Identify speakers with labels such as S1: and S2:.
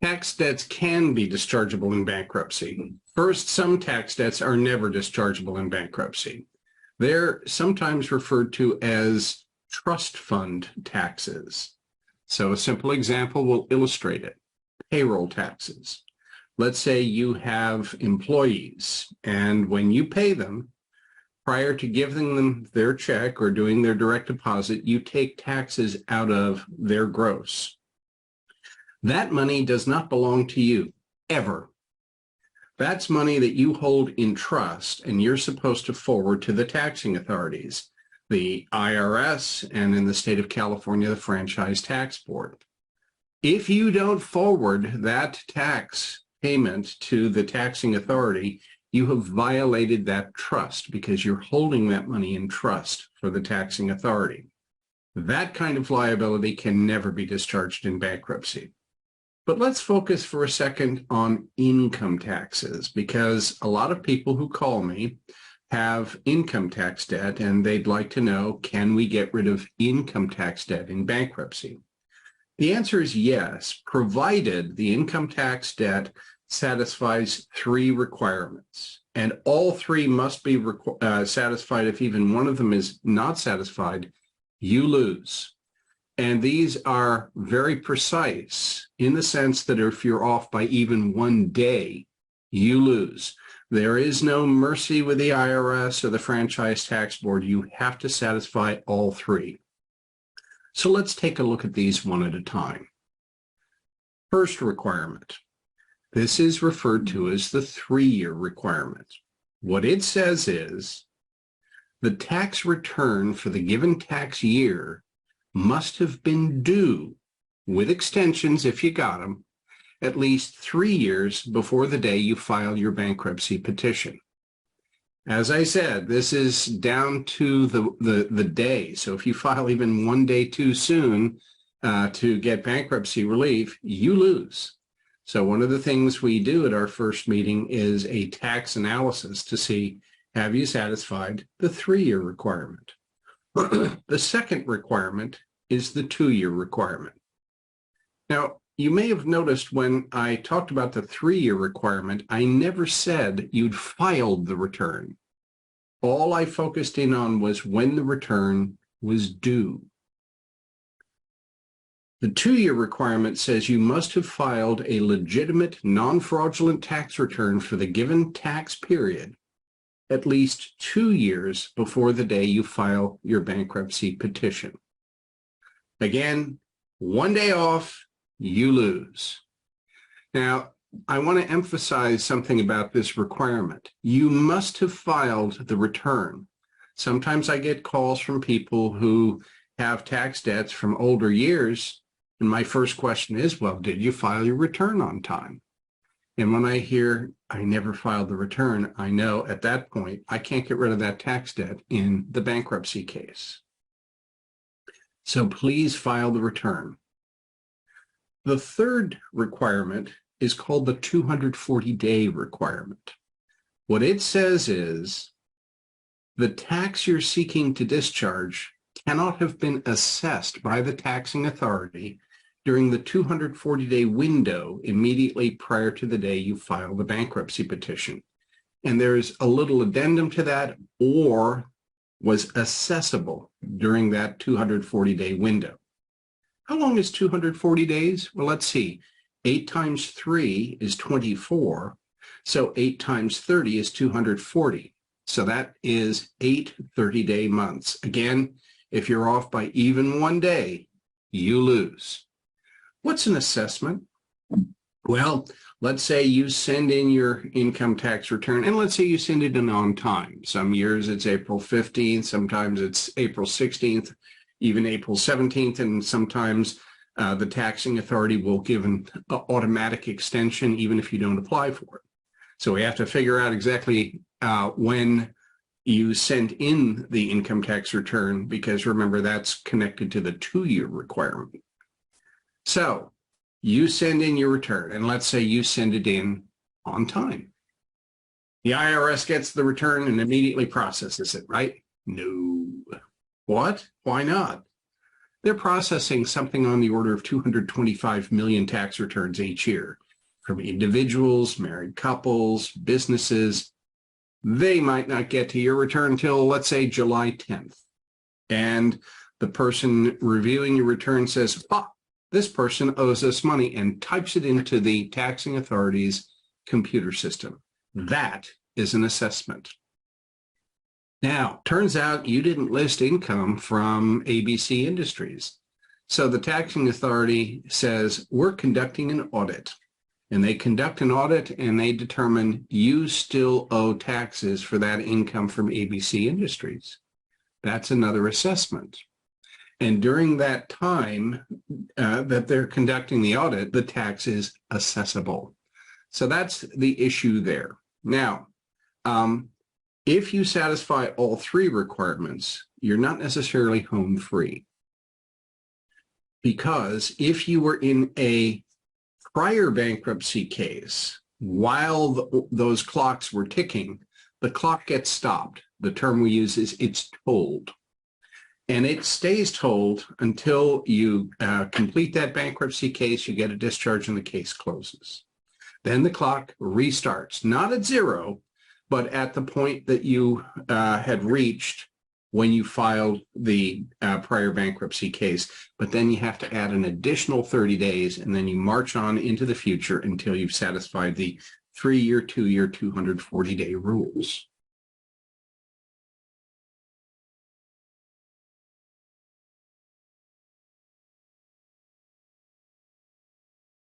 S1: Tax debts can be dischargeable in bankruptcy. First, some tax debts are never dischargeable in bankruptcy. They're sometimes referred to as trust fund taxes. So a simple example will illustrate it. Payroll taxes. Let's say you have employees, and when you pay them, prior to giving them their check or doing their direct deposit, you take taxes out of their gross. That money does not belong to you, ever. That's money that you hold in trust, and you're supposed to forward to the taxing authorities, the IRS, and in the state of California, the Franchise Tax Board. If you don't forward that tax payment to the taxing authority, you have violated that trust because you're holding that money in trust for the taxing authority. That kind of liability can never be discharged in bankruptcy. But let's focus for a second on income taxes, because a lot of people who call me have income tax debt and they'd like to know, can we get rid of income tax debt in bankruptcy? The answer is yes, provided the income tax debt satisfies three requirements. And all three must be satisfied. If even one of them is not satisfied, you lose. And these are very precise in the sense that if you're off by even 1 day, you lose. There is no mercy with the IRS or the Franchise Tax Board. You have to satisfy all three. So let's take a look at these one at a time. First requirement. This is referred to as the 3-year requirement. What it says is the tax return for the given tax year must have been due, with extensions if you got them, at least 3 years before the day you file your bankruptcy petition. As I said, this is down to the day. So if you file even 1 day too soon to get bankruptcy relief, you lose. So one of the things we do at our first meeting is a tax analysis to see, have you satisfied the 3-year requirement? The second requirement is the 2-year requirement. Now, you may have noticed when I talked about the 3-year requirement, I never said you'd filed the return. All I focused in on was when the return was due. The 2-year requirement says you must have filed a legitimate, non-fraudulent tax return for the given tax period at least 2 years before the day you file your bankruptcy petition. Again, 1 day off, you lose. Now, I want to emphasize something about this requirement. You must have filed the return. Sometimes I get calls from people who have tax debts from older years, and my first question is, well, did you file your return on time? And when I hear I never filed the return, I know at that point I can't get rid of that tax debt in the bankruptcy case. So please file the return. The third requirement is called the 240-day requirement. What it says is the tax you're seeking to discharge cannot have been assessed by the taxing authority during the 240-day window immediately prior to the day you file the bankruptcy petition. And there's a little addendum to that, or was accessible during that 240-day window. How long is 240 days? Well, let's see. 8 times 3 is 24. So 8 times 30 is 240. So that is 8 30-day months. Again, if you're off by even 1 day, you lose. What's an assessment? Well, let's say you send in your income tax return, and let's say you send it in on time. Some years it's April 15th, sometimes it's April 16th, even April 17th, and sometimes the taxing authority will give an automatic extension even if you don't apply for it. So we have to figure out exactly when you send in the income tax return, because remember, that's connected to the 2-year requirement. So you send in your return, and let's say you send it in on time. The IRS gets the return and immediately processes it, right? No. What? Why not? they're processing something on the order of 225 million tax returns each year from individuals, married couples, businesses. They might not get to your return until, let's say, July 10th. And the person reviewing your return says, this person owes us money, and types it into the taxing authority's computer system. That is an assessment. Now, turns out you didn't list income from ABC Industries. So the taxing authority says, we're conducting an audit. And they conduct an audit and they determine you still owe taxes for that income from ABC Industries. That's another assessment. And during that time that they're conducting the audit, the tax is assessable. So that's the issue there. Now, if you satisfy all three requirements, you're not necessarily home free. Because if you were in a prior bankruptcy case, while those clocks were ticking, the clock gets stopped. The term we use is it's tolled. And it stays tolled until you complete that bankruptcy case, you get a discharge, and the case closes. Then the clock restarts, not at zero, but at the point that you had reached when you filed the prior bankruptcy case. But then you have to add an additional 30 days, and then you march on into the future until you've satisfied the 3-year, 2-year, 240-day rules.